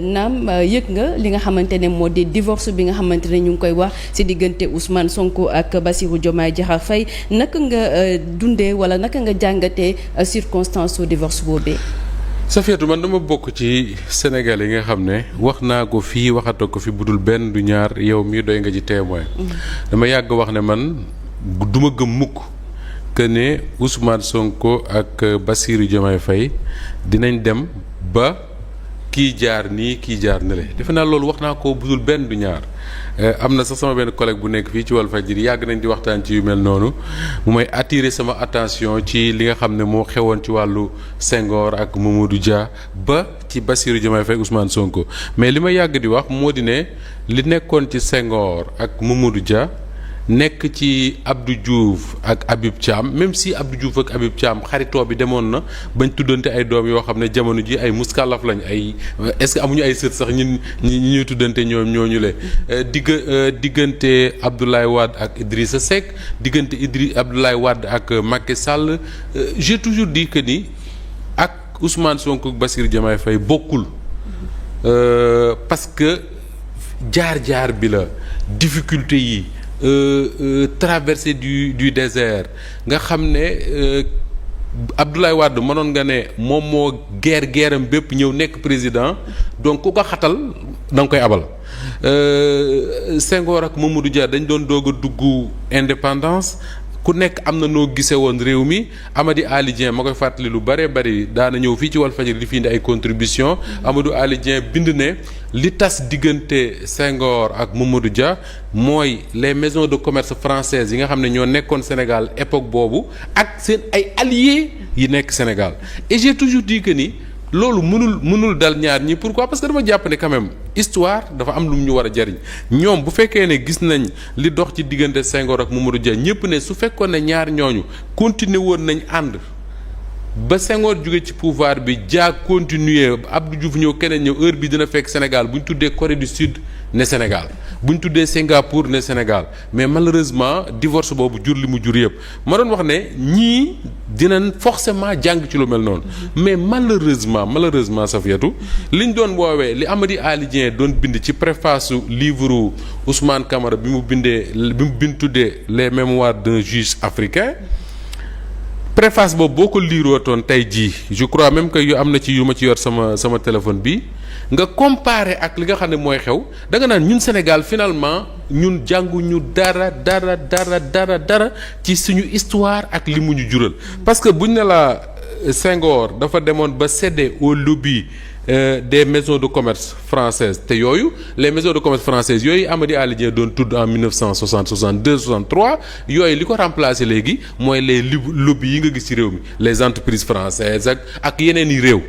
naam yëg nga li nga xamante ne moo di divorce bi nga xamante ne ñu ngi koy wax ci diggante Ousmane Sonko ak Bassirou Diomaye Diakhar Faye naka nga dundee wala naka nga jàngatee circonstance su divorce boobee. Safiatou, man dama bokk ci Sénégal yi nga xam ne wax naa ko fii waxatoo ko fi budul benn du ñaar yow mii doy nga ci témoin. dama yàgg wax ne man duma gëm mukk que ne Ousmane Sonko ak Bassirou Diomaye Faye dinañ dem ba. kii jaar nii kii jaar na le defe naa loolu wax naa ko budul benn du ñaar am na sax sama benn collègue bu nekk fii ci Walfadjri yàgg nañ di waxtaan ci yu mel noonu mu may attirer sama attention ci li nga xam ne moo xewoon ci wàllu Senghor ak Mamadou Dia ba ci Bassirou Diomaye Faye Ousmane Sonko mais li ma yàgg di wax moo di ne li nekkoon ci Senghor ak Mamadou Dia nekk ci Abdou Diouf ak Habib Thiam même si Abdou Diouf ak Habib Thiam xaritoo bi demoon na bañ tuddante ay doom yoo xam ne jamono ji ay muskalaf lañ ay est-ce que amuñu ay sët sax ñun ñuy tuddante ñooñu le diggante Abdoulaye Wade ak Idrissa Seck diggante Abdoulaye Wade ak Macky Sall j'ai toujours dit que ni ak Ousmane Sonko ak Bassirou Diomaye Faye bokkul parce que jaar-jaar bi la difficulté yi. Traversée du désert nga xam ne Abdoulaye Wade mënoon nga ne moom moo guerre-am bépp ñëw nekk président donc ku ko xatal da nga koy abal Senghor ak Mamadou Dia dañ doon doog a dugg indépendance ku nekk am na noo gisee woon réew mi Amady Ali Dieng ma koy fàttali lu bëree bëri daana ñëw fii ci Walfadjri di fi indi ay contribution Amadou Ali Dieng bind ne li tas diggante Senghor ak Mamadou Dia mooy les maisons de commerce françaises yi nga xam ne ñoo nekkoon Sénégal époque boobu ak seen ay alliés yi nekk Sénégal et j'ai toujours dit que ni loolu mënul dal ñaar ñi pourquoi parce que dama jàpp ne quand même histoire dafa am lu mu ñu war a jariñ ñoom bu fekkee ne gis nañ li dox ci diggante Senghor ak Mamadou Dia ñëpp ne su fekkoon ne ñaar ñooñu continuer woon nañ ànd ba Senghor jóge ci pouvoir bi Dia continuer Abdou Diouf ñëw keneen ñëw heure bi dina fekk Sénégal bu ñu tuddee Corée du Sud ne Sénégal bu ñu tuddee Singapour ne Sénégal mais malheureusement divorce boobu jur li mu jur yëpp ma doon wax ne ñii dinañ forcément jàng ci lu mel noonu mais malheureusement Safiatou liñ doon woowee li Amady Ali Dieng doon bind ci préface su livre Ousmane Camara bi mu tuddee les mémoires d'un juge africain préface boobu boo ko liirootoon tey jii je crois même que yu am na ci yu ma ci yor sama téléphone bi nga comparer ak li nga xam ne mooy xew da nga naan ñun Sénégal finalement ñun jànguñu dara ci suñu histoire ak li mu ñu jural parce que buñ ne la Senghor dafa demoon ba céder au lobby des maisons de commerce françaises te yooyu les maisons de commerce françaises yooyu Amady Ali Dieng doon tudd en 1960 62 63 yooyu li ko remplacer léegi mooy les lobby yi nga gis ci réew mi les entreprises françaises ak yeneen i réew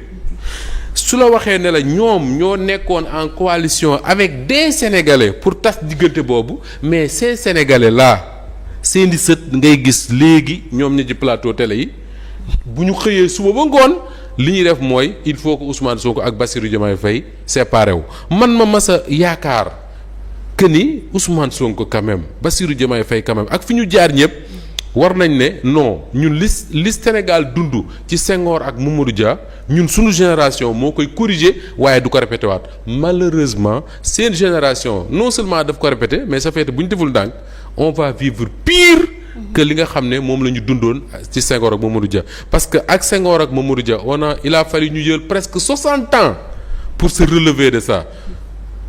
su la waxee ne la ñoom ñoo nekkoon en coalition avec des Sénégalais pour tas diggante boobu mais ces Sénégalais là seeni sët ngay gis léegi ñoom ñi ci plateau télé yi bu ñu xëyee suba ba ngoon li ñuy def mooy il faut que Ousmane Sonko ak Bassirou Diomaye Faye séparé wu man ma mas a yaakaar que ni Ousmane Sonko quand même Bassirou Diomaye Faye quand même ak fi ñu jaar ñëpp war nañ ne non ñun li Sénégal dund ci Senghor ak Mamadou Dia ñun suñu génération moo koy corriger waaye du ko répété waat malheureusement seen génération non seulement daf ko répété mais ça fait bu ñu deful ndànk on va vivre pire que li nga xam ne moom la ñu dundoon ci Senghor ak Mamadou Dia parce que ak Senghor ak Mamadou Dia il a fallu ñu jël presque 60 ans pour se relever de ça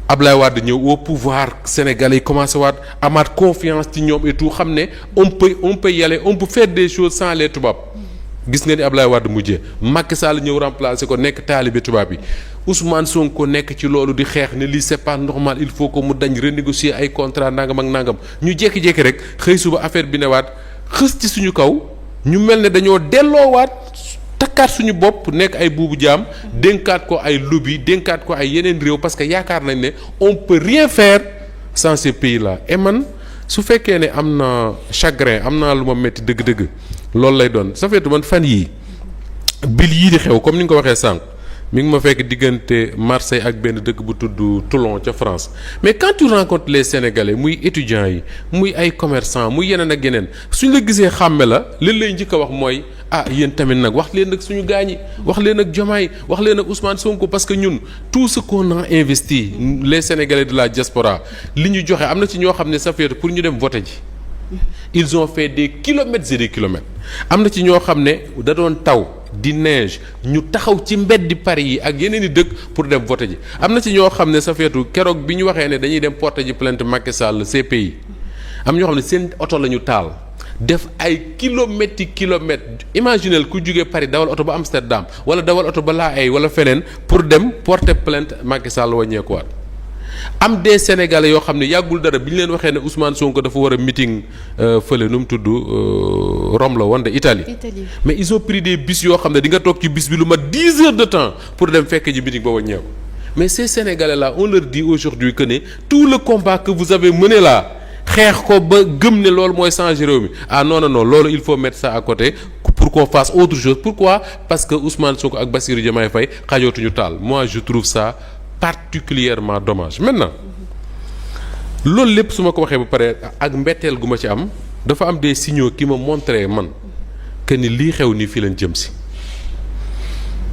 Ablaye Wade ñëw au pouvoir sénégalais yi commencé waat amaat confiance ci ñoom et tout xam ne on peut y aller on peut faire des choses sans les tubaab gis nga ni Ablaye Wade mujjee Macky Sall ñëw remplacer ko nekk taalibe tubaab yi Ousmane Sonko nekk ci loolu di xeex ne lii c'est pas normal il faut que mu dañ renégocier ay contrat nangam ak nangam ñu jékki-jékki rek xëy suba affaire bi newaat xës ci suñu kaw ñu mel ne dañoo delloowaat takkaat suñu bopp nekk ay buubu jaam dénkaat ko ay lobby dénkaat ko ay yeneen réew parce que yaakaar nañ ne on peut rien faire sans ces pays là et man su fekkee ne am na chagrin am naa lu ma metti dëgg-dëgg loolu lay doon Safiatou man fan yii bil yii di xew comme ni nga ko waxee sànq mi ngi ma fekk diggante Marseille ak benn dëkk bu tudd Toulon ca France mais quand tu rencontres les Sénégalais muy étudiants yi muy ay commerçants muy yeneen ak yeneen suñ la gisee xàmme la li lay njëkk a wax mooy yéen tamit nag wax leen ak suñu gaañi wax leen ak Diomaye wax leen ak Ousmane Sonko parce que ñun tout ce qu'on a investi les Sénégalais de la diaspora li ñu joxe am na ci ñoo xam ne ça fait pour ñu dem voter ji ils ont fait des kilomètres et des kilomètres am na ci ñoo xam ne da doon taw di neige ñu taxaw ci mbeddi Paris yi ak yeneen i dëkk pour dem voter ji am na ci ñoo xam ne sa feetu keroog bi ñu waxee ne dañuy dem porter ji plainte Macky Sall CPI am ñoo xam ne seen oto la ñu taal def ay kilomètres yi kilomètres imaginez ku jógee Paris dawal oto ba Amsterdam wala dawal oto ba La Haye wala feneen pour dem porter plainte Macky Sall wàññeekuwaat am des Sénégalais yoo xam ne yàggul dara bi ñu leen waxee ne Ousmane Sonko dafa war a meeting fële nu mu tudd Rome la woon de Italie mais ils ont pris des bus yoo xam ne di nga toog ci bus bi lu mat 10 heures de temps pour dem fekk ji meeting ba wàññeeku mais ces Sénégalais là on leur dit aujourd'hui que ne tout le combat que vous avez mené là xeex ko ba gëm ne loolu mooy changer réew mi non loolu il faut mettre ça à côté pour qu'on fasse autre chose pourquoi parce que Ousmane Sonko ak Bassirou Diomaye Faye xajootuñu taal moi je trouve ça particulièrement dommage maintenant loolu lépp su ma ko waxee ba pare ak mbetteel gu ma ci am dafa am des signaux qui me montré man que ni lii xew nii fii lañ jëm si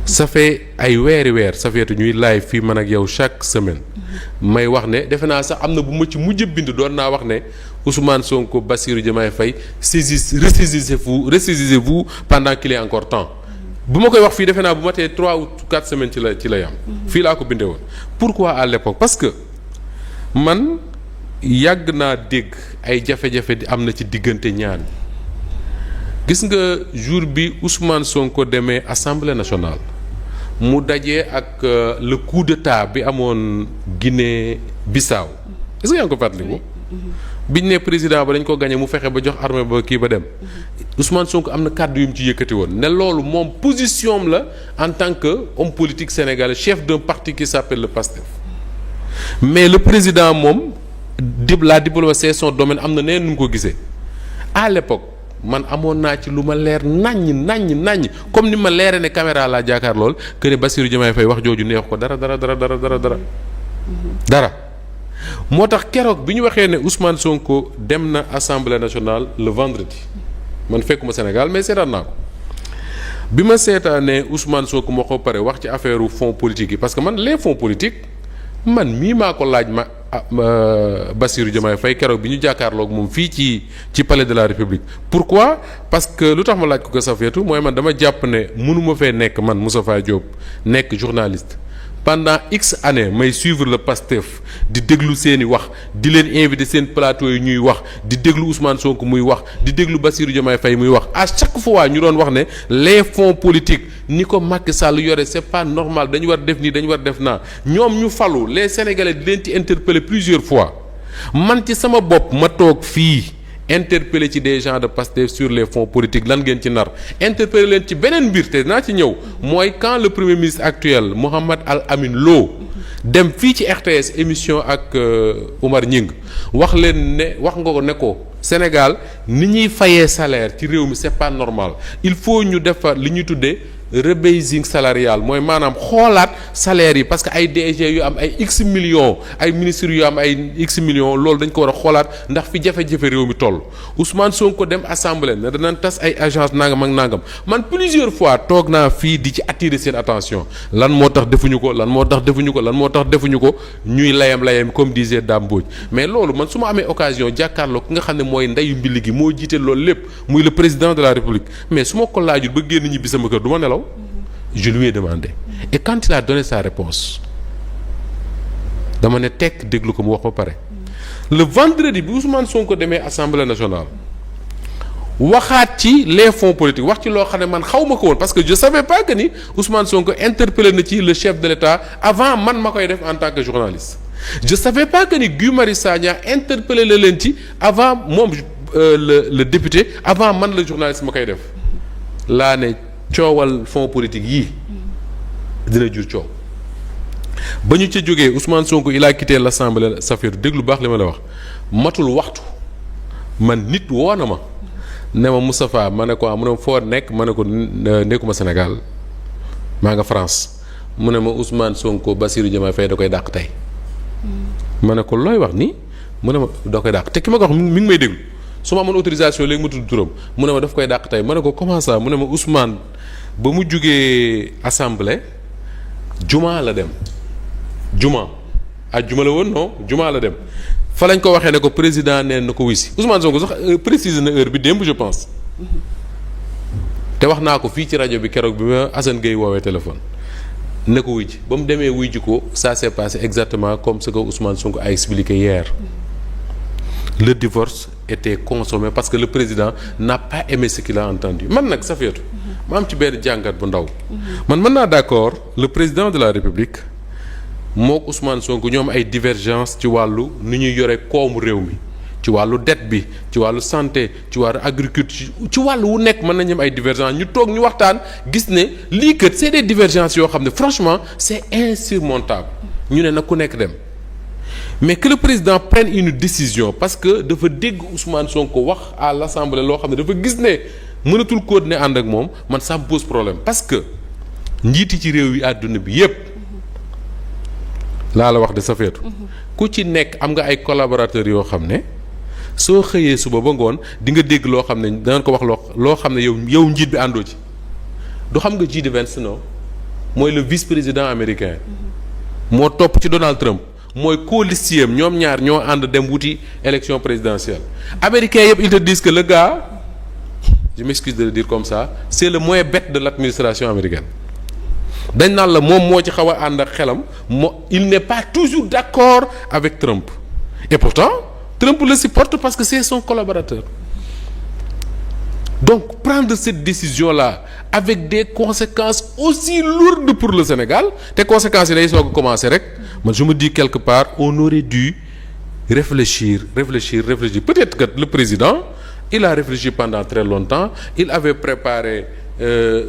ça fait ay weer ça fait ñuy live fii man ak yow chaque semaine may wax ne defe naa sax am na bu ma ci mujj bind doon naa wax ne Ousmane Sonko Bassirou Diomaye Faye ressaisissez-vous pendant qu'il est encore temps bu ma koy wax fii defe naa bu ma tee 3 ou 4 semaines ci la yam fii laa ko bindee woon pourquoi à l'époque parce que man yàgg naa dégg ay jafe-jafe di am na ci diggante ñaan gis nga jour bi Ousmane Sonko demee Assemblée nationale mu dajee ak le coup d'état bi amoon Guinée Bissau est-ce que yaa ngi ko fàttaliku biñ ne président ba dañ ko gagné mu fexe ba jox armée ba kii ba dem Ousmane Sonko am na kàddu yu mu ci yëkkati woon ne loolu moom position la en tant que homme politique sénégalais chef d'un parti qui s'appelle le PASTEF mais le président moom la diplomatie c'est son domaine am na neen nu mu ko gisee à l'époque man amoon naa ci lu ma leer naññ comme ni ma leere ne caméra laa jaakaar lool que ne Bassirou Diomaye Faye wax jooju neex ko dara moo tax keroog bi ñu waxee ne Ousmane Sonko dem na Assemblée nationale le vendredi man fekkuma Sénégal mais seetaan naa ko bi ma seetaanee Ousmane Sonko moo ko pare wax ci affaire fonds politique yi parce que man les fonds politiques man mii maa ko laaj Bassirou Diomaye Faye keroog bi ñu jàkkaarloog moom fii ci palais de la République pourquoi parce que lu tax ma laaj ko Safiatou mooy man dama jàpp ne mënuma fee nekk man Moustapha Diop nekk journaliste pendant X années may suivre le PASTEF di déglu seeni wax di leen invité seen plateau yi ñuy wax di déglu Ousmane Sonko muy wax di déglu Bassirou Diomaye Faye muy wax à chaque fois ñu doon wax ne les fonds politiques ni ko Macky Sall yore c'est pas normal dañu war def nii dañu war def naa ñoom ñu falu les Sénégalais di leen ci interpeller plusieurs fois man ci sama bopp ma toog fii interpeller ci des gens de Pastef sur les fonds politiques lan ngeen ci nar interpeller leen ci beneen mbir te naa ci ñëw mooy quand le premier ministre actuel Mohamed Al Amin Lo dem fii ci RTS émission ak Oumar Gningue wax leen ne wax nga ko ne ko Sénégal ni ñuy fayee salaire ci réew mi c'est pas normal il faut ñu defar li ñuy tuddee rebasing salarial mooy maanaam xoolaat salaire yi parce que ay DG yu am ay x millions ay ministres yu am ay x millions loolu dañ ko war a xoolaat ndax fi jafe-jafe réew mi toll Ousmane Sonko dem assemblée ne danañ tas ay agence nangam ak nangam man plusieurs fois toog naa fii di ci attirer seen attention lan moo tax defuñu ko ñuy layam comme disait Dame Mbodj mais loolu man su ma amee occasion jàkkaarloo ki nga xam ne mooy ndeyu mbili gi moo jiite loolu lépp muy le président de la République mais su ma ko laajul ba génn ñibbi sama kër du ma nelaw je lui ai demandé et quand il a donné sa réponse dama ne tekk déglu ko mu wax ba pare le vendredi bi Ousmane Sonko demee Assemblée nationale waxaat ci les fonds politiques wax ci loo xam ne man xaw ma ko woon parce que je savais pas que ni Ousmane Sonko interpellé na ci le chef de l'État avant man ma koy def en tant que journaliste je savais pas que ni Guy Marius Sagna interpellé la leen ci avant moom le député avant man le journaliste ma koy def laa ne coowal fonds politique yii dina jur coow ba ñu ca jógee Ousmane Sonko il a quitté l'Assemblée Safiatou déglu baax li ma la wax matul waxtu man nit woo na ma ne ma Moustapha ma ne ko mu ne foo nekk ma ne ko nekkuma Sénégal maa nga France mu ne ma Ousmane Sonko Bassirou Diomaye Faye da koy dàq tey. ma ne ko looy wax nii mu ne ma da koy dàq te ki ma ko wax mi ngi may déglu su ma amoon autorisation léegi ma tudd turam mu ne ma daf koy dàq tey ma ne ko comment ça mu ne ma Ousmane ba mu jugee assemblée juma la dem juma juma la woon non juma la dem fa lañ ko waxee ne ko président neen na ko wisi Ousmane Sonko sax précise na heure bi démb je pense te wax naa ko fii ci rajo bi keroog bi ma Assane Gueye woowee téléphone ne ko wuy ji ba mu demee wuy ji ko ça s'est passé exactement comme ce que Ousmane Sonko a expliqué hier le divorce était consommé parce que le président n'a pas aimé ce qu'il a entendu man nag Safiatou ma am ci benn jàngat bu ndaw man mën naa d'accord le président de la République mook Ousmane Sonko ñoom ay divergence ci wàllu ni ñuy yore koomu réew mi ci wàllu dette bi ci wàllu santé ci wàllu agriculture ci wàllu wu nekk mën nañu am ay divergence ñu toog ñu waxtaan gis ne lii kat c'est des divergences yoo xam ne franchement c'est insurmontable ñu ne nag ku nekk dem mais que le président prenne une décision parce que dafa dégg Ousmane Sonko wax à l'Assemblée loo xam ne dafa gis ne mënatul continuer ànd ak moom man ça me pose problème parce que njiiti ci réew yi àdduna bi yépp laa la wax de Safiatou ku ci nekk am nga ay collaborateurs yoo xam ne soo xëyee suba ba ngoon di nga dégg loo xam ne danañ ko wax loo xam ne yow njiit bi àndoo ci du xam nga J.D. Vance non mooy le vice-président américain moo topp ci Donald Trump mooy colistier ñoom ñaar ñoo ànd dem wuti élection présidentielle américains yëpp ils te disent que le gars je m'excuse de le dire comme ça c'est le moins bête de l'administration américaine dañ naan la moom moo ci xaw a ànd ak xelam il n'est pas toujours d'accord avec Trump et pourtant Trump le supporte parce que c'est son collaborateur donc prendre cette décision-là avec des conséquences aussi lourdes pour le Sénégal te conséquences yi day soog a commencer rek man je me dis quelque part on aurait dû réfléchir peut-être que le président il a réfléchi pendant très longtemps il avait préparé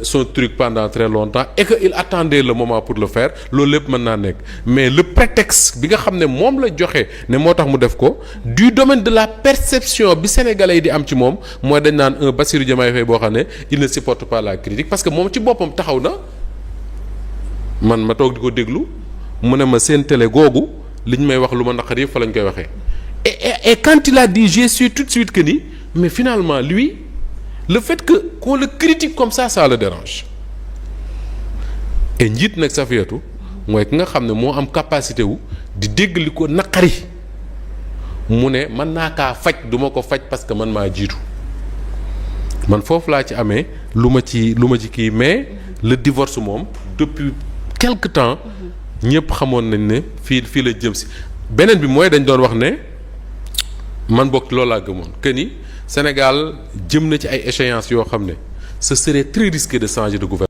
son truc pendant très longtemps et que il attendait le moment pour le faire loolu lépp mën naa nekk mais le prétexte bi nga xam ne moom la joxe ne moo tax mu def ko du domaine de la perception bi sénégalais yi di am ci moom mooy dañ naan un Bassirou Diomaye Faye boo xam ne il ne supporte pas la critique parce que moom ci boppam taxaw na man ma toog di ko déglu mu ne ma seen télé googu li ñu may wax lu ma naqar yëpp fa lañ koy waxee et quand il a dit j'ai su tout de suite que ni mais finalement lui le fait que qu'on le critique comme ça le dérange et njiit nag Safiatou mooy ki nga xam ne moo am capacité wu di dégg li ko naqari mu ne mën naa kaa faj du ma ko faj parce que man maa jiitu man foofu laa ci amee lu ma ci kii mais le divorce moom depuis quelque temps ñëpp xamoon nañ ne fii la jëm si beneen bi mooy dañ doon wax ne man bokk loolu laa gëmoon que ni Sénégal jëm na ci ay échéances yoo xam ne ce serait très risqué de changer de gouvernement